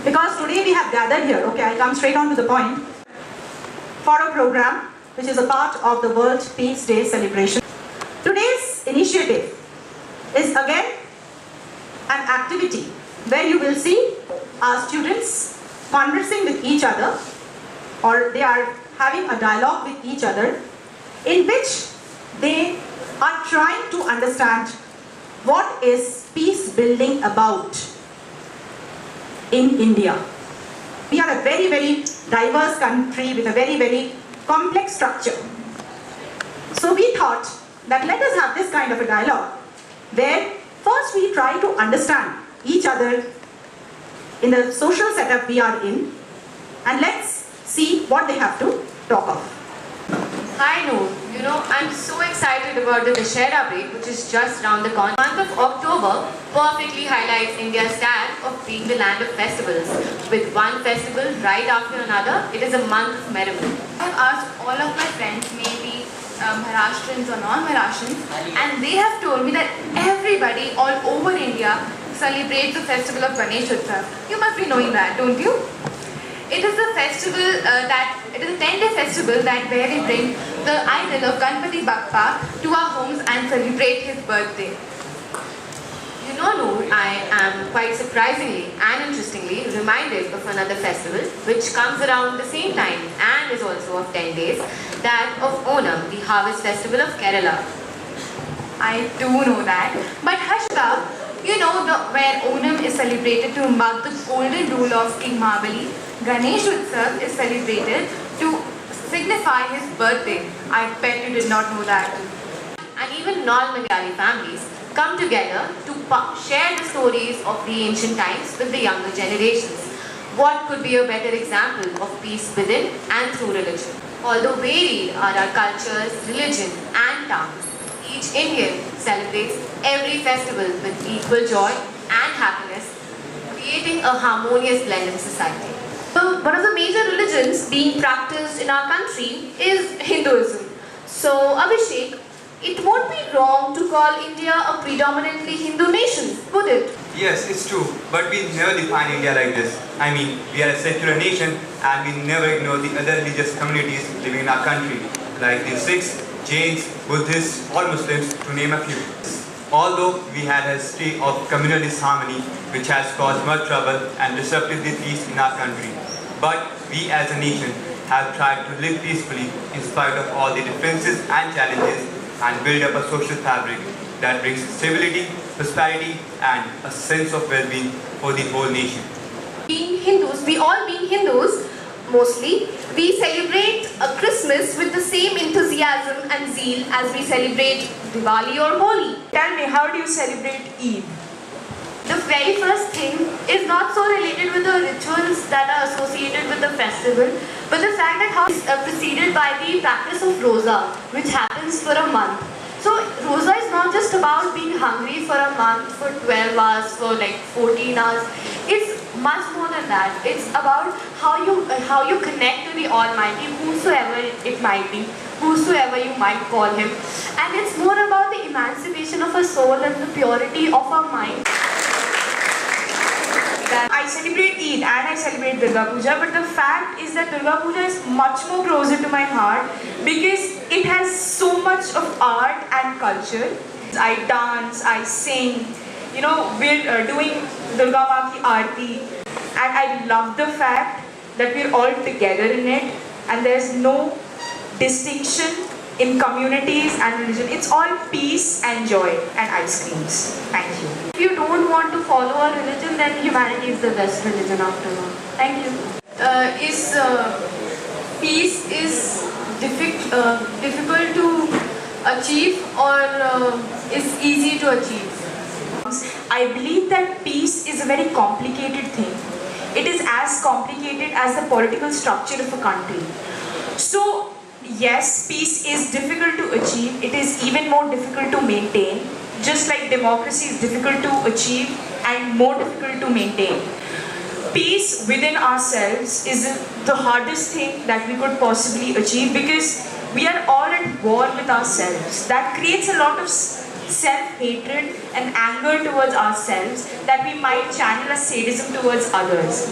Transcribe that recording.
Because today we have gathered here, okay, I'll come straight on to the point, for a program which is a part of the World Peace Day celebration. Today's initiative is again an activity where you will see our students conversing with each other, or they are having a dialogue with each other in which they are trying to understand what is peace building about in India. We are a very, very diverse country with a very, very complex structure. So we thought that let us have this kind of a dialogue where first we try to understand each other in the social setup we are in, and let's see what they have to talk of. Hi Noor, I'm so excited about the Dussehra break, which is just round the corner. The month of October perfectly highlights India's tag of being the land of festivals. With one festival right after another, it is a month of merriment. I've asked all of my friends, maybe Maharashtrians or non-Maharashtrians, and they have told me that everybody all over India celebrates the festival of Ganesh Utsav. You must be knowing that, don't you? It is a festival it is a 10-day festival where we bring the idol of Ganpati Bappa to our homes and celebrate his birthday. Noor, I am quite surprisingly and interestingly reminded of another festival which comes around the same time and is also of 10 days, that of Onam, the harvest festival of Kerala. I do know that. But Harshita, where Onam is celebrated to mark the golden rule of King Mahabali, Ganesh Utsav is celebrated to signify his birthday. I bet you did not know that. And even non-Malayali families come together to share the stories of the ancient times with the younger generations. What could be a better example of peace within and through religion? Although varied are our cultures, religion and tongue, each Indian celebrates every festival with equal joy and happiness, creating a harmonious blend in society. So one of the major religions being practiced in our country is Hinduism. So Abhishek, it won't be wrong to call India a predominantly Hindu nation, would it? Yes, it's true, but we never define India like this. I mean, we are a secular nation and we never ignore the other religious communities living in our country, like the Sikhs, Jains, Buddhists or Muslims, to name a few. Although we had a history of communal disharmony which has caused much trouble and disrupted the peace in our country, but we as a nation have tried to live peacefully in spite of all the differences and challenges and build up a social fabric that brings stability, prosperity and a sense of well-being for the whole nation. Being Hindus, we all being Hindus, mostly, we celebrate a Christmas with the same enthusiasm and zeal as we celebrate Diwali or Holi. Tell me, how do you celebrate Eid? The very first thing is not so related with the rituals that are associated with the festival, but the fact that how it's preceded by the practice of Roza, which happens for a month. So Roza is not just about being hungry for a month, for 12 hours, for like 14 hours. It's much more than that. It's about how you connect to the Almighty, whosoever it might be, whosoever you might call him. And it's more about the emancipation of a soul and the purity of our mind. I celebrate Eid and I celebrate Durga Puja, but the fact is that Durga Puja is much more closer to my heart because it has so much of art and culture. I dance, I sing, we're doing Durga Ma ki Aarti, and I love the fact that we're all together in it and there's no distinction in communities and religion. It's all peace and joy and ice creams. Thank you. If you don't want to follow a religion, then humanity is the best religion after all. Thank you. Peace is difficult to achieve or is easy to achieve? I believe that peace is a very complicated thing. It is as complicated as the political structure of a country. So, yes, peace is difficult to achieve. It is even more difficult to maintain. Just like democracy is difficult to achieve and more difficult to maintain. Peace within ourselves is the hardest thing that we could possibly achieve because we are all at war with ourselves. That creates a lot of self-hatred and anger towards ourselves that we might channel as sadism towards others.